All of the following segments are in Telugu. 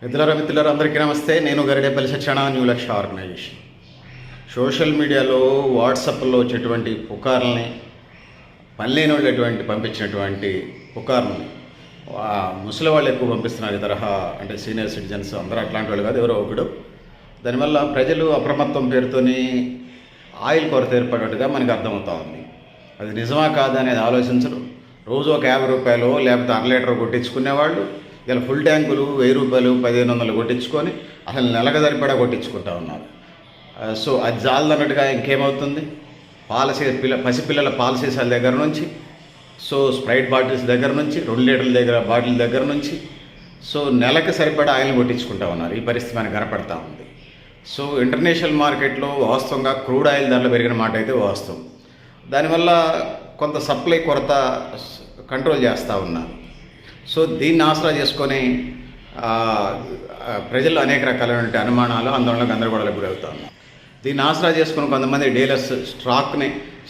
మిత్రులారా అందరికీ నమస్తే. నేను గరిడేపల్లి సత్యనారాయణ, న్యూ లక్ష్య ఆర్గనైజేషన్. సోషల్ మీడియాలో వాట్సాప్లో వచ్చేటువంటి పుకార్లని, పనిలేని వాళ్ళు పంపించినటువంటి పుకార్లని ముసలి వాళ్ళు ఎక్కువ పంపిస్తున్నారు. ఈ తరహా అంటే సీనియర్ సిటిజన్స్ అందరూ అట్లాంటి వాళ్ళు కాదు, ఎవరో ఒకడు. దానివల్ల ప్రజలు అప్రమత్తం పేరుతోని ఆయిల్ కొరత ఏర్పడినట్టుగా మనకు అర్థమవుతా ఉంది. అది నిజమా కాదా అనేది ఆలోచించరు. రోజు ఒక 50 రూపాయలు లేకపోతే 1 లీటర్ కొట్టించుకునేవాళ్ళు ఇలా ఫుల్ ట్యాంకులు 1000 రూపాయలు 1500 కొట్టించుకొని అసలు నెలకు సరిపడా కొట్టించుకుంటా ఉన్నారు. సో అది జాలదన్నట్టుగా ఇంకేమవుతుంది, పసిపిల్లల పాల సీసాల దగ్గర నుంచి, సో స్ప్రైట్ బాటిల్స్ దగ్గర నుంచి, 2 లీటర్ల బాటిల్ దగ్గర నుంచి, సో నెలకు సరిపడా ఆయిల్ కొట్టించుకుంటా ఉన్నారు. ఈ పరిస్థితి మనకు కనపడతా ఉంది. సో ఇంటర్నేషనల్ మార్కెట్లో వాస్తవంగా క్రూడ్ ఆయిల్ ధరలు పెరిగిన మాట అయితే వాస్తవం. దానివల్ల కొంత సప్లై కొరత కంట్రోల్ చేస్తూ ఉన్నారు. సో దీన్ని ఆసరా చేసుకొని ప్రజలు అనేక రకాలైన అనుమానాలు, ఆందోళన, గందరగోళాలకు గురవుతూ ఉన్నారు. దీన్ని ఆసరా చేసుకుని కొంతమంది డీలర్స్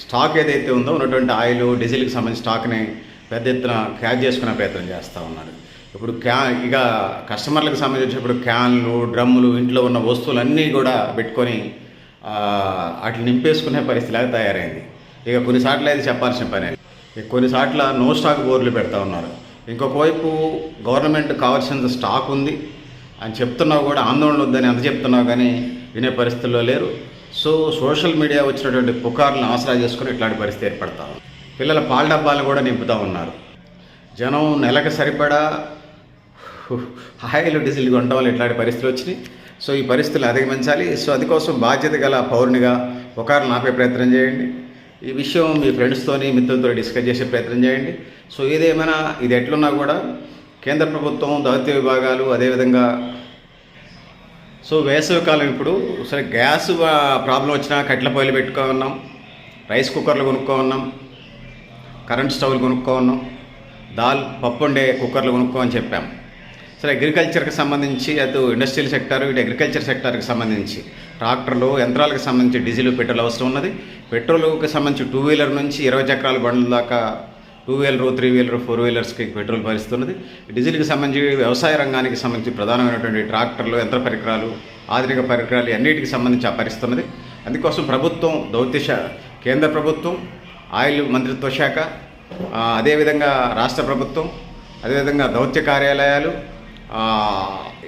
స్టాక్ ఏదైతే ఉందో ఉన్నటువంటి ఆయిల్, డీజిల్కి సంబంధించిన స్టాక్ని పెద్ద ఎత్తున క్యాచ్ చేసుకునే ప్రయత్నం చేస్తూ ఉన్నారు. ఇప్పుడు ఇక కస్టమర్లకు సంబంధించినప్పుడు క్యాన్లు, డ్రమ్ములు, ఇంట్లో ఉన్న వస్తువులన్నీ కూడా పెట్టుకొని వాటిని నింపేసుకునే పరిస్థితిలాగా తయారైంది. ఇక కొన్నిసార్లు అయితే చెప్పాల్సిన పని, కొన్నిసార్లు నో స్టాక్ బోర్డులు పెడతా ఉన్నారు. ఇంకొక వైపు గవర్నమెంట్ కావాల్సినంత స్టాక్ ఉంది అని చెప్తున్నావు కూడా ఆందోళన వద్దని ఎంత చెప్తున్నావు కానీ వినే పరిస్థితుల్లో లేరు. సో సోషల్ మీడియా వచ్చినటువంటి పుకార్లను ఆసరా చేసుకుని ఇట్లాంటి పరిస్థితి ఏర్పడతాం. పిల్లల పాల డబ్బాలను కూడా నింపుతూ ఉన్నారు. జనం నెలకు సరిపడా ఆయిల్, డీజిల్ కొనడం వల్ల ఇట్లాంటి పరిస్థితులు వచ్చినాయి. సో ఈ పరిస్థితులు అధిగమించాలి. సో అందుకోసం బాధ్యత గల పౌరునిగా పుకార్లను ఆపే ప్రయత్నం చేయండి. ఈ విషయం మీ ఫ్రెండ్స్తోని, మిత్రులతో డిస్కస్ చేసే ప్రయత్నం చేయండి. సో ఏదేమైనా ఇది ఎట్లున్నా కూడా కేంద్ర ప్రభుత్వం, దౌత్య విభాగాలు, అదేవిధంగా సో వేసవికాలం ఇప్పుడు సరే గ్యాస్ ప్రాబ్లం వచ్చినా కట్టెల పొయ్యిలు పెట్టుకో ఉన్నాం, రైస్ కుక్కర్లు కొనుక్కో ఉన్నాం, కరెంట్ స్టవ్లు కొనుక్కో ఉన్నాం, పప్పు వండే కుక్కర్లు కొనుక్కో అని చెప్పాం. సరే అగ్రికల్చర్కి సంబంధించి అటు ఇండస్ట్రియల్ సెక్టార్, ఇటు అగ్రికల్చర్ సెక్టార్కి సంబంధించి ట్రాక్టర్లు, యంత్రాలకు సంబంధించి డీజిల్, పెట్రోల్ అవసరం ఉన్నది. పెట్రోల్కి సంబంధించి 2 వీలర్ నుంచి 20 చక్రాల బండ్ల దాకా 2 వీలర్, 3 వీలర్, 4 వీలర్స్కి పెట్రోల్ భరిస్తున్నది. డీజిల్కి సంబంధించి వ్యవసాయ రంగానికి సంబంధించి ప్రధానమైనటువంటి ట్రాక్టర్లు, యంత్ర పరికరాలు, ఆధునిక పరికరాలు అన్నిటికి సంబంధించి పరిస్థితున్నది. అందుకోసం ప్రభుత్వం, కేంద్ర ప్రభుత్వం, ఆయిల్ మంత్రిత్వ శాఖ, అదేవిధంగా రాష్ట్ర ప్రభుత్వం, అదేవిధంగా దౌత్య కార్యాలయాలు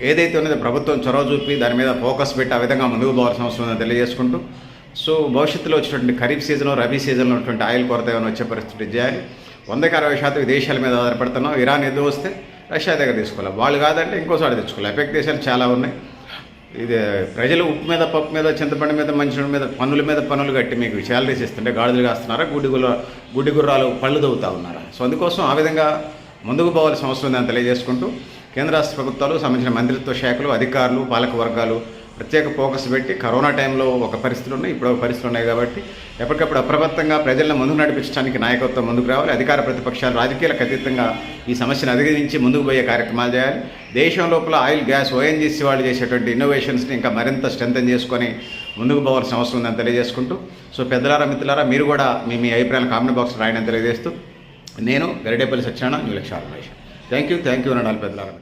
ఏదైతే ఉన్నదో ప్రభుత్వం చొరవ చూపి దాని మీద ఫోకస్ పెట్టి ఆ విధంగా ముందుకు పోవాల్సిన అవసరం ఉందని తెలియజేసుకుంటూ, సో భవిష్యత్తులో వచ్చేటువంటి ఖరీఫ్ సీజన్, రబీ సీజన్లో ఉన్నటువంటి ఆయిల్ కొరత ఏమైనా వచ్చే పరిస్థితి చేయాలి. 160% విదేశాల మీద ఆధారపడుతున్నాం. ఇరాన్ ఎదురు వస్తే రష్యా దగ్గర తీసుకోవాలి, వాళ్ళు కాదంటే ఇంకోసారి తెచ్చుకోవాలి. ఎఫెక్ట్ దేశాలు చాలా ఉన్నాయి. ఇది ప్రజలు ఉప్పు మీద, పప్పు మీద, చింతపండు మీద, మంచినీళ్ళ మీద పన్నులు కట్టి మీకు శాలరీస్ ఇస్తుంటే గాడిదలు కాస్తున్నారా, గుడ్డి గుర్రాలు పళ్ళు దవ్వుతూ ఉన్నారా? సో అందుకోసం ఆ విధంగా ముందుకు పోవాల్సిన అవసరం ఉందని తెలియజేసుకుంటూ కేంద్ర రాష్ట్ర ప్రభుత్వాలు, సంబంధించిన మంత్రిత్వ శాఖలు, అధికారులు, పాలక వర్గాలు ప్రత్యేక ఫోకస్ పెట్టి కరోనా టైంలో ఒక పరిస్థితులు ఉన్నాయి, ఇప్పుడు ఒక పరిస్థితులు ఉన్నాయి కాబట్టి ఎప్పటికప్పుడు అప్రమత్తంగా ప్రజలను ముందుకు నడిపించడానికి నాయకత్వం ముందుకు రావాలి. అధికార ప్రతిపక్షాలు రాజకీయాలకు అతీతంగా ఈ సమస్యను అధిగమించి ముందుకు పోయే కార్యక్రమాలు చేయాలి. దేశం లోపల ఆయిల్, గ్యాస్, ఓఎన్జీసీ వాళ్ళు చేసేటువంటి ఇన్నోవేషన్స్ని ఇంకా మరింత స్ట్రెంథన్ చేసుకొని ముందుకు పోవాల్సిన అవసరం ఉందని తెలియజేసుకుంటూ, సో పెద్దలారా, మిత్రులారా, మీరు కూడా మీ అభిప్రాయాలు కామెంట్ బాక్స్ రాయడం తెలియజేస్తూ, నేను గరిడేపల్లి సత్యనారాయణ, న్యూ లక్ష్య ఆర్గనైజేషన్. థ్యాంక్ యూ అనాలి పెద్దలారా.